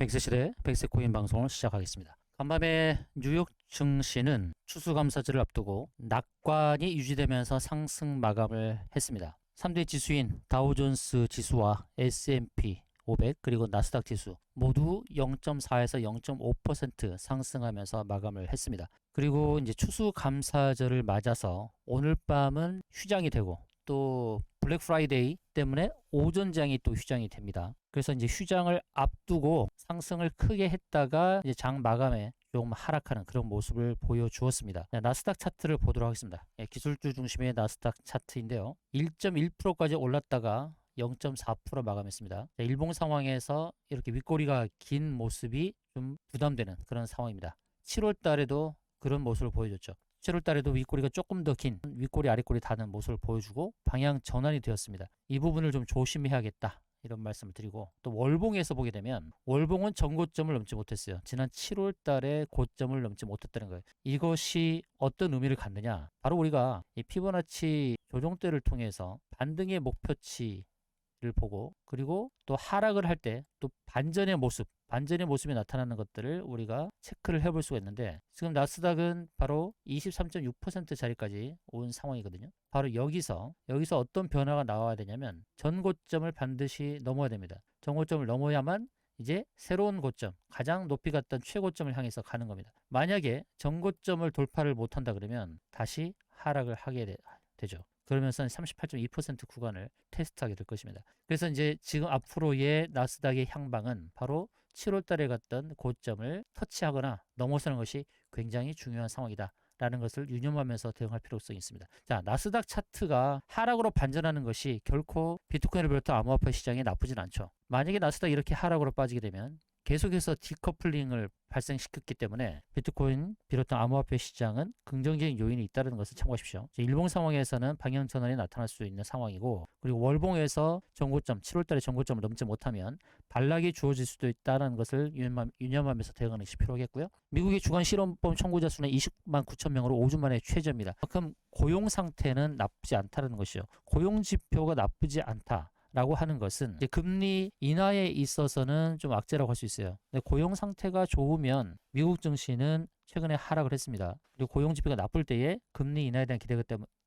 백세시대 백세코인 방송을 시작하겠습니다. 간밤에 뉴욕 증시는 추수감사절을 앞두고 낙관이 유지되면서 상승 마감을 했습니다. 3대 지수인 다우존스 지수와 S&P 500 그리고 나스닥 지수 모두 0.4에서 0.5% 상승하면서 마감을 했습니다. 그리고 이제 추수감사절을 맞아서 오늘 밤은 휴장이 되고 또 블랙 프라이데이 때문에 오전장이 또 휴장이 됩니다. 그래서 이제 휴장을 앞두고 상승을 크게 했다가 이제 장 마감에 조금 하락하는 그런 모습을 보여주었습니다. 나스닥 차트를 보도록 하겠습니다. 기술주 중심의 나스닥 차트인데요. 1.1%까지 올랐다가 0.4% 마감했습니다. 일봉 상황에서 이렇게 윗꼬리가 긴 모습이 좀 부담되는 그런 상황입니다. 7월 달에도 그런 모습을 보여줬죠. 7월 달에도 윗꼬리가 조금 더 긴 윗꼬리 아랫꼬리 닿는 모습을 보여주고 방향 전환이 되었습니다. 이 부분을 좀 조심해야겠다. 이런 말씀을 드리고 또 월봉에서 보게 되면 월봉은 전고점을 넘지 못했어요. 지난 7월 달에 고점을 넘지 못했다는 거예요. 이것이 어떤 의미를 갖느냐? 바로 우리가 이 피보나치 조정대를 통해서 반등의 목표치를 보고 그리고 또 하락을 할 때 또 반전의 모습이 나타나는 것들을 우리가 체크를 해볼 수가 있는데 지금 나스닥은 바로 23.6% 자리까지 온 상황이거든요. 바로 여기서 어떤 변화가 나와야 되냐면 전고점을 반드시 넘어야 됩니다. 전고점을 넘어야만 이제 새로운 고점, 가장 높이 갔던 최고점을 향해서 가는 겁니다. 만약에 전고점을 돌파를 못한다 그러면 다시 하락을 하게 되죠. 그러면서 38.2% 구간을 테스트하게 될 것입니다. 그래서 이제 지금 앞으로의 나스닥의 향방은 바로 7월 달에 갔던 고점을 터치하거나 넘어서는 것이 굉장히 중요한 상황이다. 라는 것을 유념하면서 대응할 필요성이 있습니다. 자, 나스닥 차트가 하락으로 반전하는 것이 결코 비트코인을 비롯한 암호화폐 시장에 나쁘진 않죠. 만약에 나스닥이 이렇게 하락으로 빠지게 되면 계속해서 디커플링을 발생시켰기 때문에 비트코인 비롯한 암호화폐 시장은 긍정적인 요인이 있다는 것을 참고하십시오. 일봉 상황에서는 방향 전환이 나타날 수 있는 상황이고 그리고 월봉에서 전고점 7월달에 전고점을 넘지 못하면 반락이 주어질 수도 있다는 것을 유념하면서 대응하는 것이 필요하겠고요. 미국의 주간 실업보험 청구자 수는 20만 9천 명으로 5주 만에 최저입니다. 그만큼 고용 상태는 나쁘지 않다는 것이죠. 고용 지표가 나쁘지 않다. 라고 하는 것은 이제 금리 인하에 있어서는 좀 악재라고 할 수 있어요. 근데 고용 상태가 좋으면 미국 증시는 최근에 하락을 했습니다. 그리고 고용 지표가 나쁠 때에 금리 인하에 대한 기대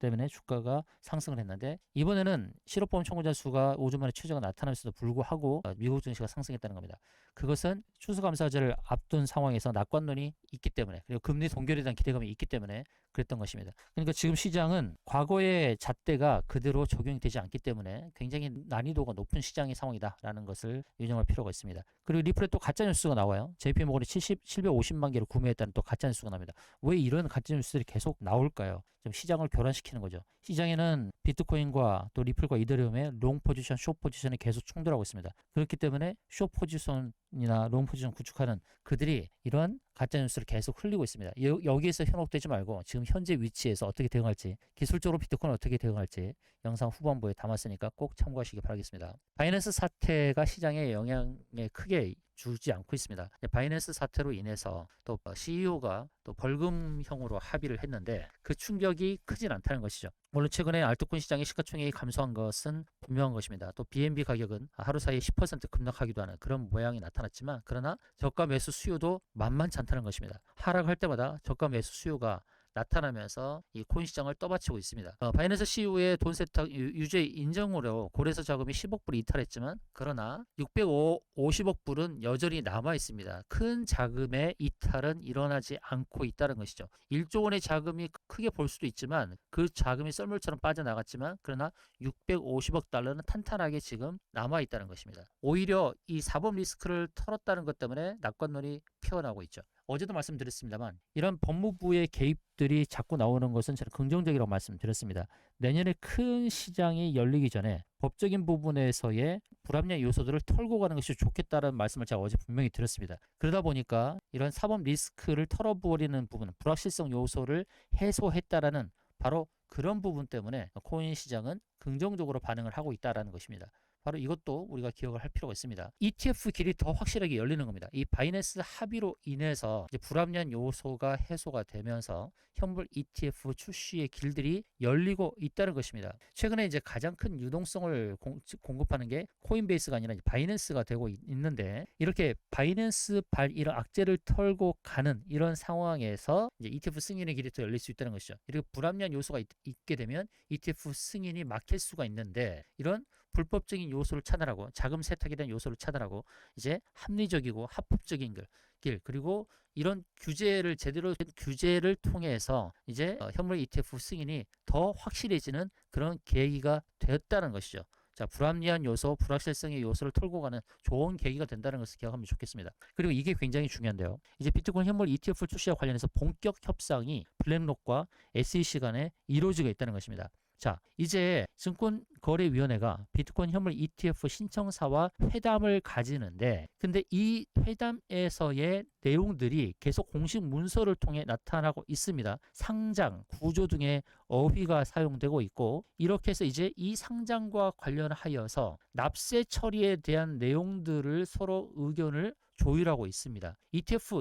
때문에 주가가 상승을 했는데 이번에는 실업보험 청구자 수가 5주 만에 최저가 나타났음에도 불구하고 미국 증시가 상승했다는 겁니다. 그것은 추수감사절을 앞둔 상황에서 낙관론이 있기 때문에 그리고 금리 동결에 대한 기대감이 있기 때문에 그랬던 것입니다. 그러니까 지금 시장은 과거의 잣대가 그대로 적용이 되지 않기 때문에 굉장히 난이도가 높은 시장의 상황이다라는 것을 유념할 필요가 있습니다. 그리고 리플에 또 가짜뉴스가 나와요. JP모건이 750만 개를 구매했다는 또 가짜뉴스가 납니다. 왜 이런 가짜뉴스들이 계속 나올까요? 좀 시장을 교란시키는 거죠. 시장에는 비트코인과 또 리플과 이더리움의 롱 포지션, 숏 포지션이 계속 충돌하고 있습니다. 그렇기 때문에 숏 포지션이나 롱 포지션 구축하는 그들이 이런 가짜뉴스를 계속 흘리고 있습니다. 여기에서 현혹되지 말고 지금 현재 위치에서 어떻게 대응할지 기술적으로 비트코인을 어떻게 대응할지 영상 후반부에 담았으니까 꼭 참고하시기 바라겠습니다. 바이낸스 사태가 시장에 영향에 크게 주지 않고 있습니다. 바이낸스 사태로 인해서 또 CEO가 또 벌금형으로 합의를 했는데 그 충격이 크진 않다는 것이죠. 물론 최근에 알트코인 시장의 시가총액이 감소한 것은 분명한 것입니다. 또 BNB 가격은 하루 사이에 10% 급락하기도 하는 그런 모양이 나타났지만 그러나 저가 매수 수요도 만만치 않다는 것입니다. 하락할 때마다 저가 매수 수요가 나타나면서 이 코인 시장을 떠받치고 있습니다. 바이낸스 CEO의 돈 세탁 유죄 인정으로 고래서 자금이 10억 불이 이탈했지만 그러나 650억 불은 여전히 남아 있습니다. 큰 자금의 이탈은 일어나지 않고 있다는 것이죠. 1조 원의 자금이 크게 볼 수도 있지만 그 자금이 썰물처럼 빠져나갔지만 그러나 650억 달러는 탄탄하게 지금 남아 있다는 것입니다. 오히려 이 사법 리스크를 털었다는 것 때문에 낙관론이 피어나고 있죠. 어제도 말씀드렸습니다만 이런 법무부의 개입들이 자꾸 나오는 것은 저는 긍정적이라고 말씀드렸습니다. 내년에 큰 시장이 열리기 전에 법적인 부분에서의 불합리한 요소들을 털고 가는 것이 좋겠다는 말씀을 제가 어제 분명히 드렸습니다. 그러다 보니까 이런 사법 리스크를 털어버리는 부분, 불확실성 요소를 해소했다라는 바로 그런 부분 때문에 코인 시장은 긍정적으로 반응을 하고 있다는 것입니다. 바로 이것도 우리가 기억을 할 필요가 있습니다. ETF 길이 더 확실하게 열리는 겁니다. 이 바이낸스 합의로 인해서 이제 불합리한 요소가 해소가 되면서 현물 ETF 출시의 길들이 열리고 있다는 것입니다. 최근에 이제 가장 큰 유동성을 공급하는 게 코인베이스가 아니라 바이낸스가 되고 있는데, 이렇게 바이낸스 이런 악재를 털고 가는 이런 상황에서 이제 ETF 승인의 길이 더 열릴 수 있다는 것이죠. 이렇게 불합리한 요소가 있게 되면 ETF 승인이 막힐 수가 있는데, 이런 불법적인 요소를 차단하고 자금 세탁에 대한 요소를 차단하고 이제 합리적이고 합법적인 길, 그리고 이런 규제를 제대로 된 규제를 통해서 이제 현물 ETF 승인이 더 확실해지는 그런 계기가 되었다는 것이죠. 자, 불합리한 요소, 불확실성의 요소를 털고 가는 좋은 계기가 된다는 것을 기억하면 좋겠습니다. 그리고 이게 굉장히 중요한데요. 이제 비트코인 현물 ETF 출시와 관련해서 본격 협상이 블랙록과 SEC 간에 이루어지고 있다는 것입니다. 자, 이제 증권거래위원회가 비트코인 현물 ETF 신청사와 회담을 가지는데, 근데 이 회담에서의 내용들이 계속 공식 문서를 통해 나타나고 있습니다. 상장, 구조 등의 어휘가 사용되고 있고, 이렇게 해서 이제 이 상장과 관련하여서 납세 처리에 대한 내용들을 서로 의견을 조율하고 있습니다.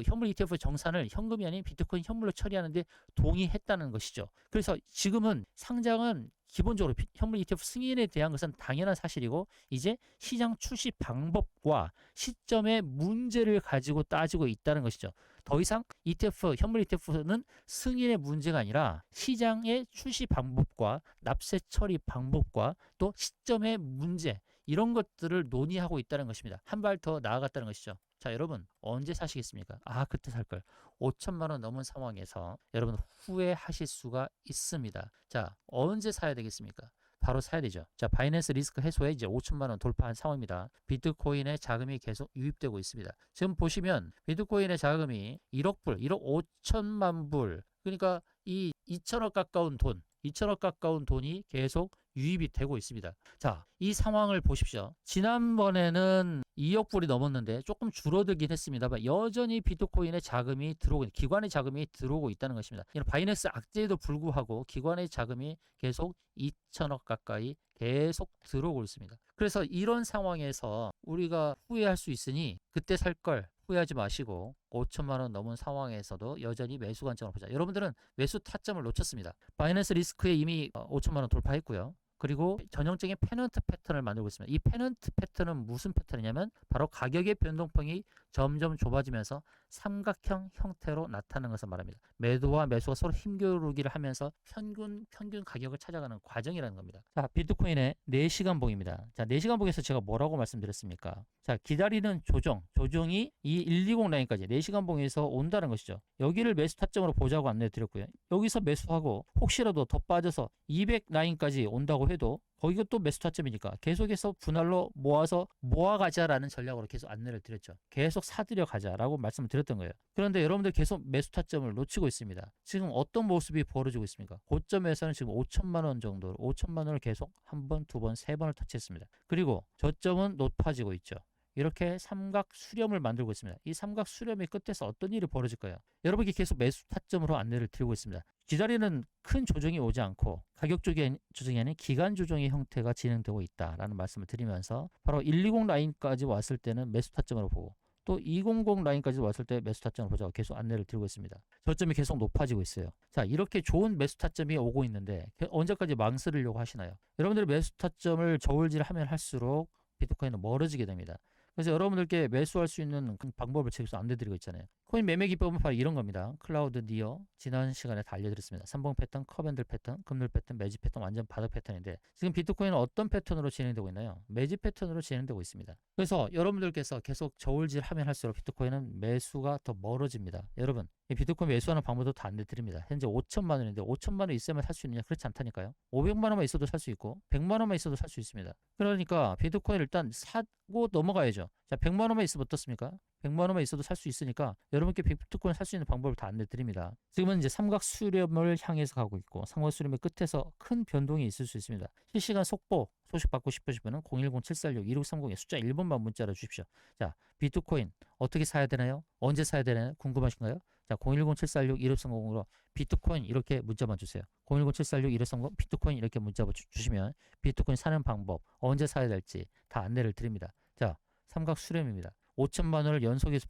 현물 ETF 정산을 현금이 아닌 비트코인 현물로 처리하는데 동의했다는 것이죠. 그래서 지금은 상장은 기본적으로 현물 ETF 승인에 대한 것은 당연한 사실이고, 이제 시장 출시 방법과 시점의 문제를 가지고 따지고 있다는 것이죠. 더 이상 현물 ETF는 승인의 문제가 아니라 시장의 출시 방법과 납세 처리 방법과 또 시점의 문제, 이런 것들을 논의하고 있다는 것입니다. 한 발 더 나아갔다는 것이죠. 자, 여러분 언제 사시겠습니까? 그때 살 걸. 5천만 원 넘은 상황에서 여러분 후회하실 수가 있습니다. 자, 언제 사야 되겠습니까? 바로 사야 되죠. 자, 바이낸스 리스크 해소에 이제 5천만 원 돌파한 상황입니다. 비트코인의 자금이 계속 유입되고 있습니다. 지금 보시면 비트코인의 자금이 1억 불, 1억 5천만 불, 그러니까 이 2천억 가까운 돈이 계속 유입이 되고 있습니다. 자, 이 상황을 보십시오. 지난번에는 2억 불이 넘었는데 조금 줄어들긴 했습니다만 여전히 비트코인의 자금이 기관의 자금이 들어오고 있다는 것입니다. 이런 바이낸스 악재에도 불구하고 기관의 자금이 계속 2천억 가까이 계속 들어오고 있습니다. 그래서 이런 상황에서 우리가 후회할 수 있으니 그때 살 걸 후회하지 마시고 5천만 원 넘은 상황에서도 여전히 매수 관점으로 보자. 여러분들은 매수 타점을 놓쳤습니다. 바이낸스 리스크에 이미 5천만 원 돌파했고요. 그리고 전형적인 페넌트 패턴을 만들고 있습니다. 이 페넌트 패턴은 무슨 패턴이냐면 바로 가격의 변동폭이 점점 좁아지면서 삼각형 형태로 나타나는 것을 말합니다. 매도와 매수가 서로 힘겨루기를 하면서 평균 가격을 찾아가는 과정이라는 겁니다. 자, 비트코인의 4시간 봉입니다. 자, 4시간 봉에서 제가 뭐라고 말씀드렸습니까? 자, 기다리는 조정이 이 120 라인까지 4시간 봉에서 온다는 것이죠. 여기를 매수 타점으로 보자고 안내 드렸고요. 여기서 매수하고 혹시라도 더 빠져서 200 라인까지 온다고 해도 거기가 또 매수 타점이니까 계속해서 분할로 모아가자라는 전략으로 계속 안내를 드렸죠. 계속 사들여 가자라고 말씀을 드렸던 거예요. 그런데 여러분들 계속 매수 타점을 놓치고 있습니다. 지금 어떤 모습이 벌어지고 있습니까? 고점에서는 지금 5천만 원 정도, 5천만 원을 계속 한 번, 두 번, 세 번을 터치했습니다. 그리고 저점은 높아지고 있죠. 이렇게 삼각 수렴을 만들고 있습니다. 이 삼각 수렴의 끝에서 어떤 일이 벌어질까요? 여러분께 계속 매수 타점으로 안내를 드리고 있습니다. 기다리는 큰 조정이 오지 않고 가격 조정이 아닌 기간 조정의 형태가 진행되고 있다라는 말씀을 드리면서 바로 120 라인까지 왔을 때는 매수 타점으로 보고 또 200 라인까지 왔을 때 매수 타점을 보자고 계속 안내를 드리고 있습니다. 저점이 계속 높아지고 있어요. 자, 이렇게 좋은 매수 타점이 오고 있는데 언제까지 망설이려고 하시나요? 여러분들이 매수 타점을 저울질하면 할수록 비트코인은 멀어지게 됩니다. 그래서 여러분들께 매수할 수 있는 방법을 계속 안내드리고 있잖아요. 코인 매매 기법은 바로 이런 겁니다. 클라우드 니어 지난 시간에 다 알려드렸습니다. 삼봉 패턴, 컵앤들 패턴, 금늘 패턴, 매집 패턴, 완전 바닥 패턴인데 지금 비트코인은 어떤 패턴으로 진행되고 있나요? 매집 패턴으로 진행되고 있습니다. 그래서 여러분들께서 계속 저울질하면 할수록 비트코인은 매수가 더 멀어집니다. 여러분, 이 비트코인 매수하는 방법도 다 안내드립니다. 현재 5천만 원인데 5천만 원 있으면 살 수 있느냐? 그렇지 않다니까요. 500만 원만 있어도 살 수 있고 100만 원만 있어도 살 수 있습니다. 그러니까 비트코인을 일단 사고 넘어가야죠. 자, 100만 원만 있으면 어떻습니까? 100만 원만 있어도 살 수 있으니까 여러분께 비트코인 살 수 있는 방법을 다 안내드립니다. 지금은 이제 삼각 수렴을 향해서 가고 있고 삼각 수렴의 끝에서 큰 변동이 있을 수 있습니다. 실시간 속보 소식 받고 싶으시면 010-746-2630에 숫자 1번만 문자로 주십시오. 자, 비트코인 어떻게 사야 되나요? 언제 사야 되나요? 궁금하신가요? 자, 자, 010-746-1630으로 비트코인 이렇게 문자만 주세요. 010-746-1630 비트코인 이렇게 문자 주시면 비트코인 사는 방법, 언제 사야 될지 다 안내를 드립니다. 자, 삼각 수렴입니다. 5천만 원을 연속해서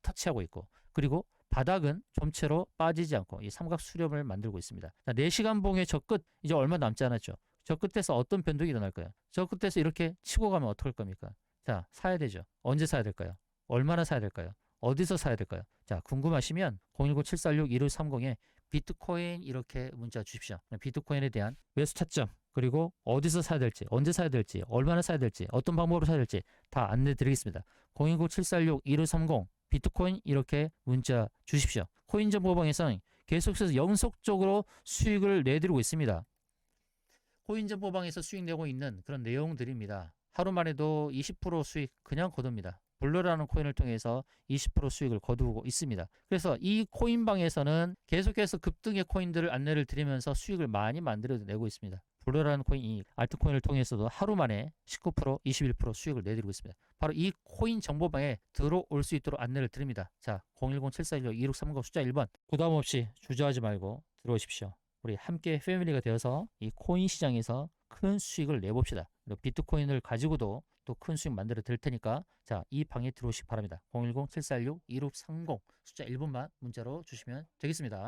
터치하고 있고, 그리고 바닥은 좀채로 빠지지 않고 이 삼각 수렴을 만들고 있습니다. 자, 4시간 봉의 저 끝 이제 얼마 남지 않았죠. 저 끝에서 어떤 변동이 일어날까요? 저 끝에서 이렇게 치고 가면 어떡할 겁니까? 자, 사야 되죠. 언제 사야 될까요? 얼마나 사야 될까요? 어디서 사야 될까요? 자, 궁금하시면 010-746-1630에 비트코인 이렇게 문자 주십시오. 비트코인에 대한 매수 타점, 그리고 어디서 사야 될지, 언제 사야 될지, 얼마나 사야 될지, 어떤 방법으로 사야 될지 다 안내 드리겠습니다. 010-746-1630 비트코인 이렇게 문자 주십시오. 코인정보방에서는 계속해서 연속적으로 수익을 내드리고 있습니다. 코인정보방에서 수익 내고 있는 그런 내용들입니다. 하루만 해도 20% 수익 그냥 거둡니다. 블루라는 코인을 통해서 20% 수익을 거두고 있습니다. 그래서 이 코인방에서는 계속해서 급등의 코인들을 안내를 드리면서 수익을 많이 만들어내고 있습니다. 블루라는 코인, 이 알트코인을 통해서도 하루 만에 19%, 21% 수익을 내드리고 있습니다. 바로 이 코인 정보방에 들어올 수 있도록 안내를 드립니다. 자, 010-746-2630 숫자 1번 부담 없이 주저하지 말고 들어오십시오. 우리 함께 패밀리가 되어서 이 코인 시장에서 큰 수익을 내봅시다. 그리고 비트코인을 가지고도 또 큰 수익 만들어 드릴 테니까 자, 이 방에 들어오시기 바랍니다. 010-746-2630 숫자 1번만 문자로 주시면 되겠습니다.